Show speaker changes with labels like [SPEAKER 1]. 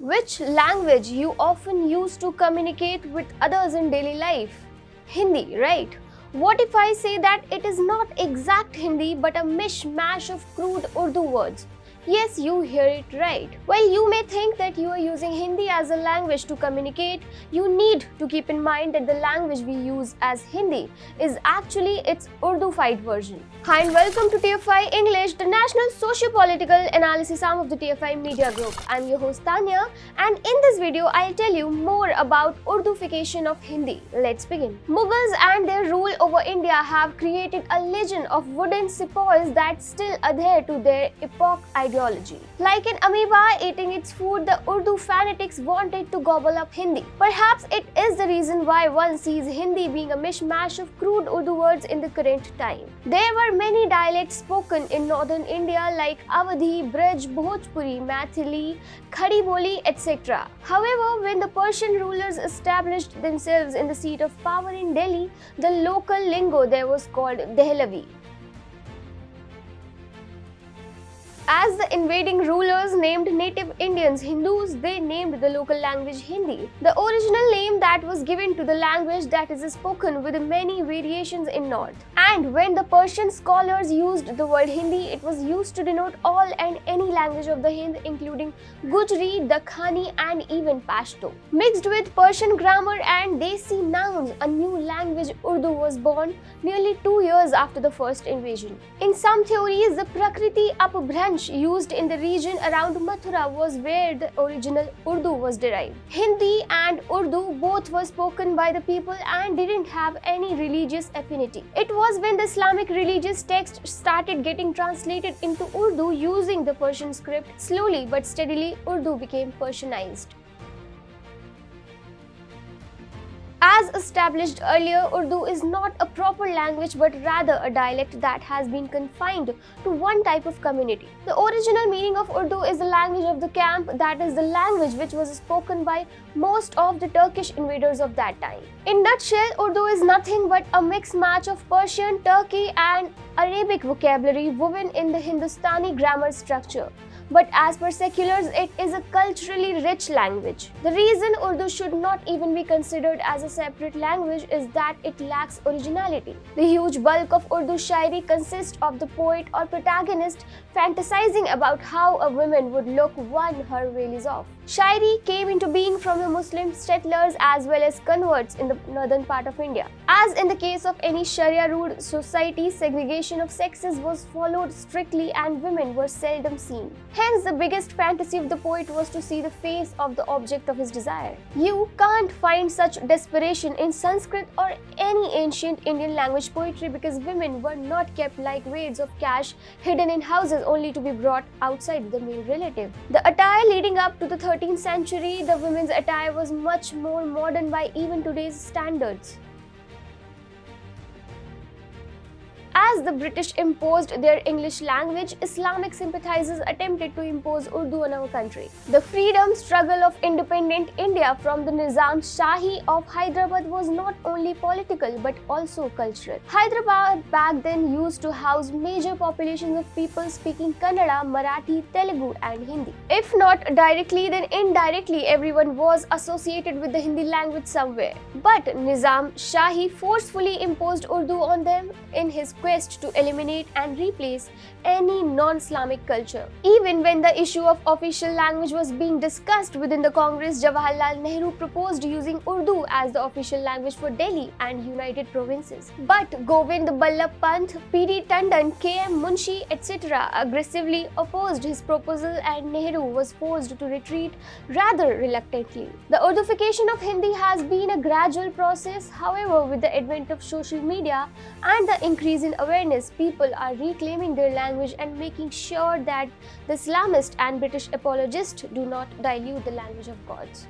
[SPEAKER 1] Which language you often use to communicate with others in daily life? Hindi, right? What if I say that it is not exact Hindi but a mishmash of crude Urdu words? Yes, you hear it right. While you may think that you are using Hindi as a language to communicate, you need to keep in mind that the language we use as Hindi is actually its Urdufied version. Hi and welcome to TFI English, the national socio-political analysis arm of the TFI media group. I'm your host Tanya, and in this video I'll tell you more about Urdufication of Hindi. Let's begin. Mughals and their rule over India have created a legend of wooden sepoys that still adhere to their epoch ideology. Like an amoeba eating its food, the Urdu fanatics wanted to gobble up Hindi. Perhaps it is the reason why one sees Hindi being a mishmash of crude Urdu words in the current time. There were many dialects spoken in northern India like Awadhi, Braj, Bhojpuri, Maithili, Khadi Boli, etc. However, when the Persian rulers established themselves in the seat of power in Delhi, the local lingo there was called Dehlavi. As the invading rulers named native Indians Hindus, they named the local language Hindi. The original name that was given to the language that is spoken with many variations in north. And when the Persian scholars used the word Hindi, it was used to denote all and any language of the Hind, including Gujri, Dakhani and even Pashto. Mixed with Persian grammar and Desi nouns, a new language Urdu was born nearly 2 years after the first invasion. In some theories, the Prakriti Apabhransh used in the region around Mathura was where the original Urdu was derived. Hindi and Urdu both were spoken by the people and didn't have any religious affinity. It was when the Islamic religious text started getting translated into Urdu using the Persian script, slowly but steadily Urdu became Persianized. As established earlier, Urdu is not a proper language but rather a dialect that has been confined to one type of community. The original meaning of Urdu is the language of the camp, that is the language which was spoken by most of the Turkish invaders of that time. In nutshell, Urdu is nothing but a mixed match of Persian, Turki and Arabic vocabulary woven in the Hindustani grammar structure. But as per seculars, it is a culturally rich language. The reason Urdu should not even be considered as a separate language is that it lacks originality. The huge bulk of Urdu shairi consists of the poet or protagonist fantasizing about how a woman would look when her veil is off. Shairi came into being from the Muslim settlers as well as converts in the northern part of India. As in the case of any Sharia-ruled society, segregation of sexes was followed strictly and women were seldom seen. Hence, the biggest fantasy of the poet was to see the face of the object of his desire. You can't find such desperation in Sanskrit or any ancient Indian language poetry because women were not kept like wads of cash hidden in houses only to be brought outside the male relative. The attire leading up to the 13th century, the women's attire was much more modern by even today's standards. As the British imposed their English language, Islamic sympathizers attempted to impose Urdu on our country. The freedom struggle of independent India from the Nizam Shahi of Hyderabad was not only political but also cultural. Hyderabad back then used to house major populations of people speaking Kannada, Marathi, Telugu and Hindi. If not directly, then indirectly everyone was associated with the Hindi language somewhere. But Nizam Shahi forcefully imposed Urdu on them in his quest to eliminate and replace any non-Islamic culture. Even when the issue of official language was being discussed within the Congress, Jawaharlal Nehru proposed using Urdu as the official language for Delhi and United Provinces. But Govind Ballabh Pant, P.D. Tandon, K.M. Munshi, etc. aggressively opposed his proposal and Nehru was forced to retreat rather reluctantly. The Urdufication of Hindi has been a gradual process. However, with the advent of social media and the increase in awareness, people are reclaiming their language and making sure that the Islamist and British apologists do not dilute the language of gods.